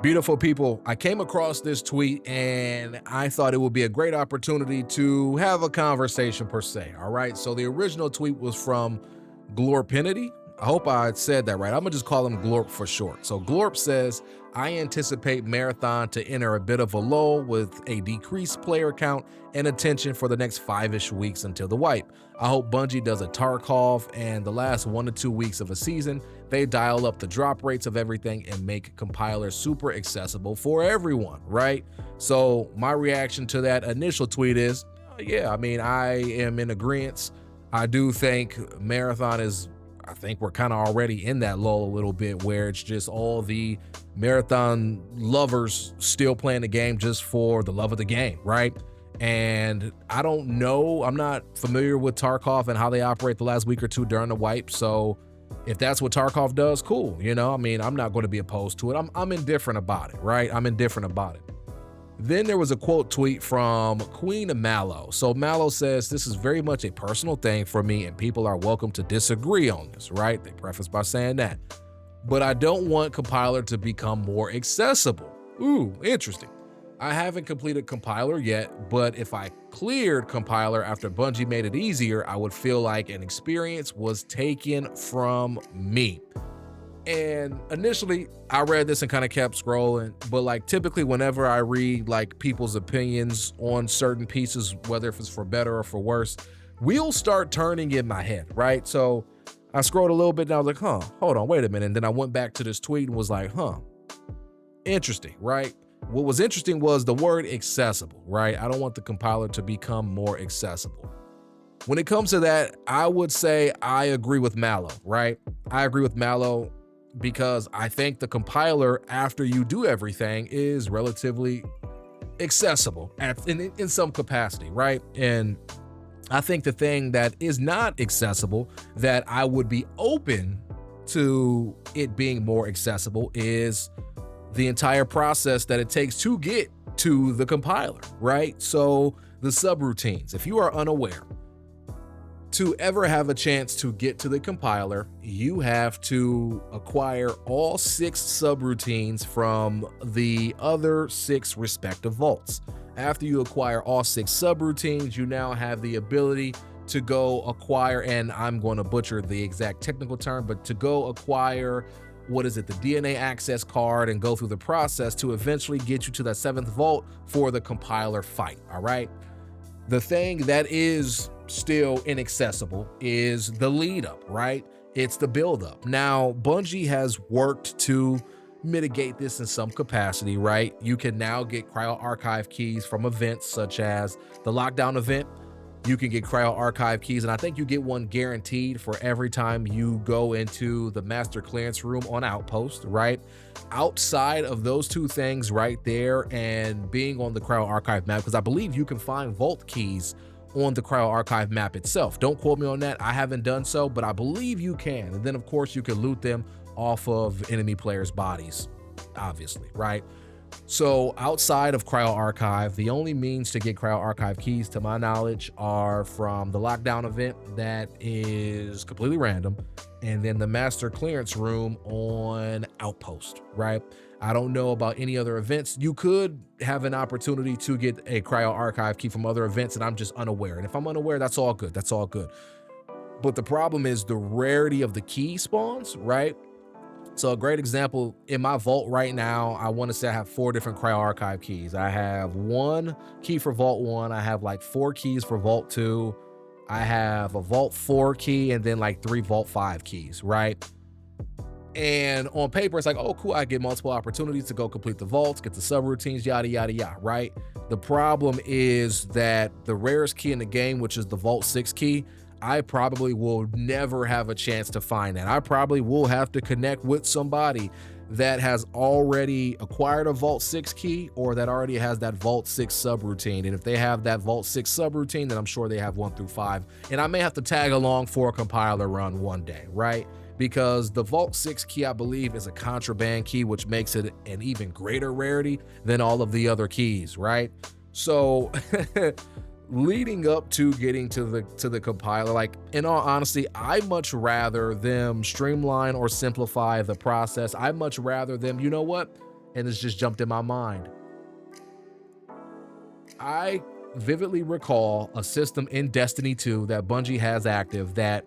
Beautiful people, I came across this tweet and I thought it would be a great opportunity to have a conversation per se. All right. So the original tweet was from Glorpinity. I hope I said that right. I'm gonna just call him Glorp for short. So Glorp says, I anticipate Marathon to enter a bit of a lull with a decreased player count and attention for the next 5-ish weeks until the wipe. I hope Bungie does a Tarkov and the last 1 to 2 weeks of a season, they dial up the drop rates of everything and make compilers super accessible for everyone, right? So my reaction to that initial tweet is, yeah, I mean, I am in agreement. I do think Marathon is, I think we're kind of already in that lull a little bit where it's just all the Marathon lovers still playing the game just for the love of the game, right? And I don't know, I'm not familiar with Tarkov and how they operate the last week or two during the wipe. So if that's what Tarkov does, cool. You know, I mean, I'm not going to be opposed to it. I'm indifferent about it, right? I'm indifferent about it. Then there was a quote tweet from Queen Mallow. So Mallow says, this is very much a personal thing for me and people are welcome to disagree on this, right? They preface by saying that. But I don't want compiler to become more accessible. Ooh, interesting. I haven't completed compiler yet, but if I cleared compiler after Bungie made it easier, I would feel like an experience was taken from me. And initially I read this and kind of kept scrolling, but like typically whenever I read like people's opinions on certain pieces, whether if it's for better or for worse, wheels start turning in my head, right? So I scrolled a little bit and I was like, hold on, wait a minute. And then I went back to this tweet and was like, interesting, right? What was interesting was the word accessible, right? I don't want the compiler to become more accessible. When it comes to that, I would say I agree with Mallow, right? I agree with Mallow because I think the compiler, after you do everything, is relatively accessible in some capacity, right? And I think the thing that is not accessible that I would be open to it being more accessible is the entire process that it takes to get to the compiler, right? So the subroutines, if you are unaware, to ever have a chance to get to the compiler, you have to acquire all 6 subroutines from the other 6 respective vaults. After you acquire all 6 subroutines, you now have the ability to go acquire, and I'm going to butcher the exact technical term, but to go acquire, what is it, the DNA access card and go through the process to eventually get you to that 7th vault for the compiler fight, all right? The thing that is still inaccessible is the lead up, right? It's the build up. Now, Bungie has worked to mitigate this in some capacity, right? You can now get cryo archive keys from events such as the lockdown event. You can get cryo archive keys, and I think you get one guaranteed for every time you go into the master clearance room on Outpost, right? Outside of those 2 things right there and being on the cryo archive map, because I believe you can find vault keys on the cryo archive map itself. Don't quote me on that. I haven't done so, but I believe you can. And then of course you can loot them off of enemy players' bodies, obviously, right? So outside of cryo archive, the only means to get cryo archive keys to my knowledge are from the lockdown event that is completely random, and then the master clearance room on Outpost, right? I don't know about any other events. You could have an opportunity to get a cryo archive key from other events, and I'm just unaware. And if I'm unaware, that's all good. That's all good. But the problem is the rarity of the key spawns, right? So a great example, in my vault right now, I want to say I have 4 different cryo archive keys. I have 1 key for vault 1. I have like 4 keys for vault 2. I have a vault 4 key and then like 3 vault 5 keys, right? And on paper, it's like, oh, cool, I get multiple opportunities to go complete the vaults, get the subroutines, yada, yada, yada, right? The problem is that the rarest key in the game, which is the vault 6 key, I probably will never have a chance to find that. I probably will have to connect with somebody that has already acquired a Vault 6 key or that already has that Vault 6 subroutine. And if they have that Vault 6 subroutine, then I'm sure they have 1 through 5. And I may have to tag along for a compiler run one day, right? Because the Vault 6 key, I believe, is a contraband key, which makes it an even greater rarity than all of the other keys, right? So leading up to getting to the compiler, like, in all honesty, I much rather them streamline or simplify the process. I much rather them, you know what, and it's just jumped in my mind. I vividly recall a system in Destiny 2 that Bungie has active that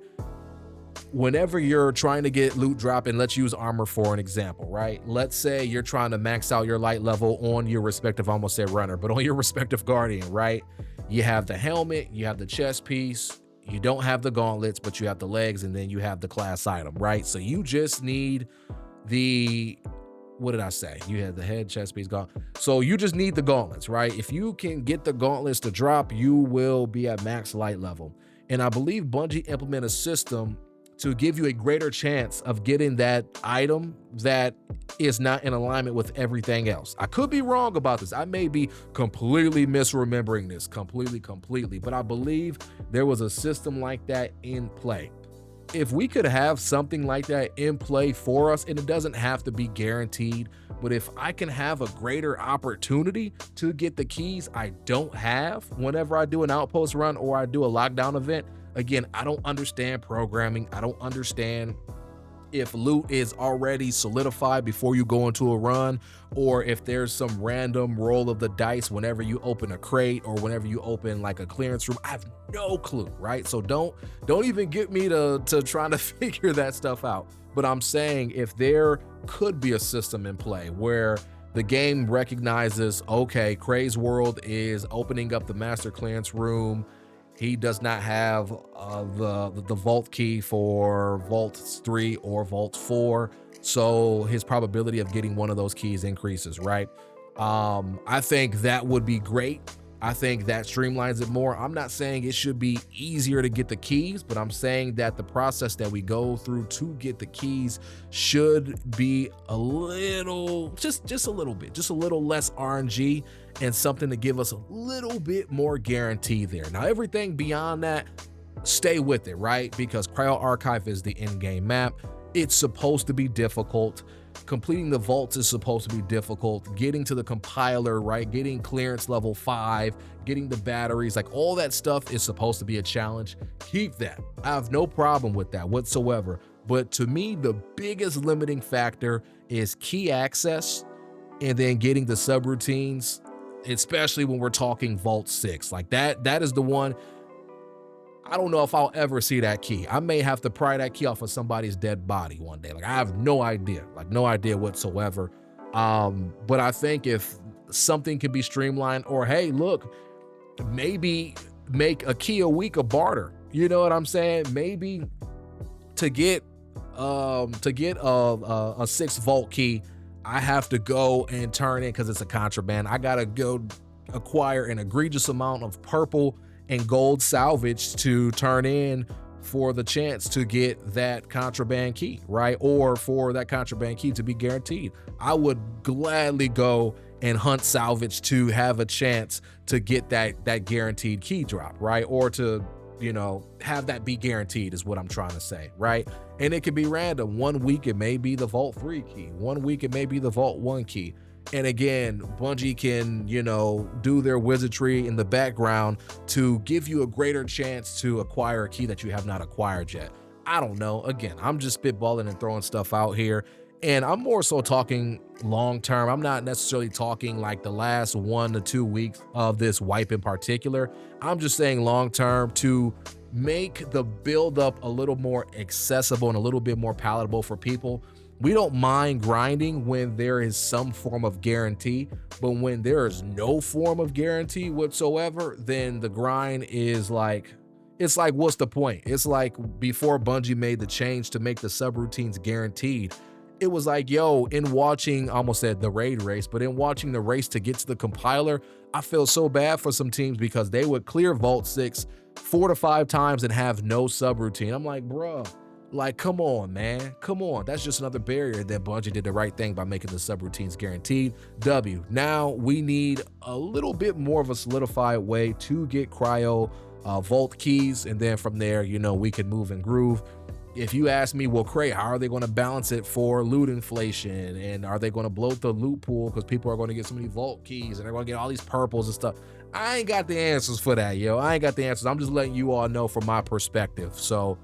whenever you're trying to get loot drop, and let's use armor for an example, right? Let's say you're trying to max out your light level on your respective, I almost said runner, but on your respective guardian, right? You have the helmet, you have the chest piece, you don't have the gauntlets, but you have the legs, and then you have the class item, right? So you just need the, what did I say? You had the head, chest piece, gauntlet. So you just need the gauntlets, right? If you can get the gauntlets to drop, you will be at max light level. And I believe Bungie implemented a system to give you a greater chance of getting that item that is not in alignment with everything else. I could be wrong about this. I may be completely misremembering this, completely, but I believe there was a system like that in play. If we could have something like that in play for us, and it doesn't have to be guaranteed, but if I can have a greater opportunity to get the keys I don't have whenever I do an outpost run or I do a lockdown event, again, I don't understand programming. I don't understand if loot is already solidified before you go into a run, or if there's some random roll of the dice whenever you open a crate or whenever you open like a clearance room. I have no clue, right? So don't even get me to trying to figure that stuff out. But I'm saying if there could be a system in play where the game recognizes, okay, Kray's World is opening up the master clearance room. He does not have the vault key for Vault 3 or Vault 4, so his probability of getting one of those keys increases, right? I think that would be great. I think that streamlines it more. I'm not saying it should be easier to get the keys, but I'm saying that the process that we go through to get the keys should be a little, just a little bit, just a little less RNG, and something to give us a little bit more guarantee there. Now, everything beyond that, stay with it, right? Because Cryo Archive is the in-game map. It's supposed to be difficult. Completing the vaults is supposed to be difficult. Getting to the compiler, right? Getting clearance level 5, getting the batteries, like all that stuff is supposed to be a challenge. Keep that. I have no problem with that whatsoever. But to me, the biggest limiting factor is key access and then getting the subroutines, especially when we're talking Vault 6. Like that is the one. I don't know if I'll ever see that key. I may have to pry that key off of somebody's dead body one day. Like I have no idea, like no idea whatsoever. But I think if something can be streamlined, or hey, look, maybe make a key a week a barter. You know what I'm saying? Maybe to get a 6 vault key, I have to go and turn in, because it's a contraband, I gotta go acquire an egregious amount of purple and gold salvage to turn in for the chance to get that contraband key, right? Or for that contraband key to be guaranteed. I would gladly go and hunt salvage to have a chance to get that guaranteed key drop, right? Or to, you know, have that be guaranteed is what I'm trying to say, right? And it could be random. One week it may be the Vault 3 key. One week it may be the Vault 1 key. And again, Bungie can, you know, do their wizardry in the background to give you a greater chance to acquire a key that you have not acquired yet. I don't know. Again, I'm just spitballing and throwing stuff out here. And I'm more so talking long term. I'm not necessarily talking like the last 1 to 2 weeks of this wipe in particular. I'm just saying long term to make the build up a little more accessible and a little bit more palatable for people. We don't mind grinding when there is some form of guarantee, but when there is no form of guarantee whatsoever, then the grind is like, it's like, what's the point? It's like before Bungie made the change to make the subroutines guaranteed, it was like, yo, in watching, I almost said the raid race, but in watching the race to get to the compiler, I feel so bad for some teams because they would clear Vault 6 4 to 5 times and have no subroutine. I'm like, bruh, like, come on, man. Come on. That's just another barrier. That Bungie did the right thing by making the subroutines guaranteed. W. Now we need a little bit more of a solidified way to get cryo vault keys. And then from there, you know, we can move and groove. If you ask me, well, Cray, how are they going to balance it for loot inflation? And are they going to bloat the loot pool because people are going to get so many vault keys and they're going to get all these purples and stuff? I ain't got the answers for that, yo. I ain't got the answers. I'm just letting you all know from my perspective. So,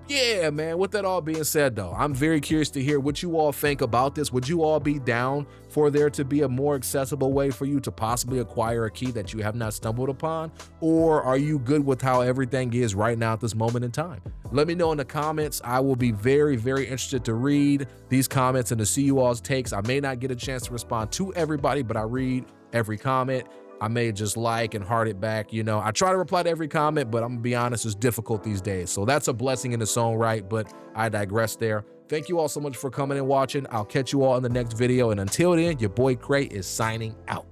Yeah, man, with that all being said, though, I'm very curious to hear what you all think about this. Would you all be down for there to be a more accessible way for you to possibly acquire a key that you have not stumbled upon? Or are you good with how everything is right now at this moment in time? Let me know in the comments. I will be very, very interested to read these comments and to see you all's takes. I may not get a chance to respond to everybody, but I read every comment. I may just like and heart it back. You know, I try to reply to every comment, but I'm gonna be honest, it's difficult these days. So that's a blessing in its own right, but I digress there. Thank you all so much for coming and watching. I'll catch you all in the next video. And until then, your boy Cray is signing out.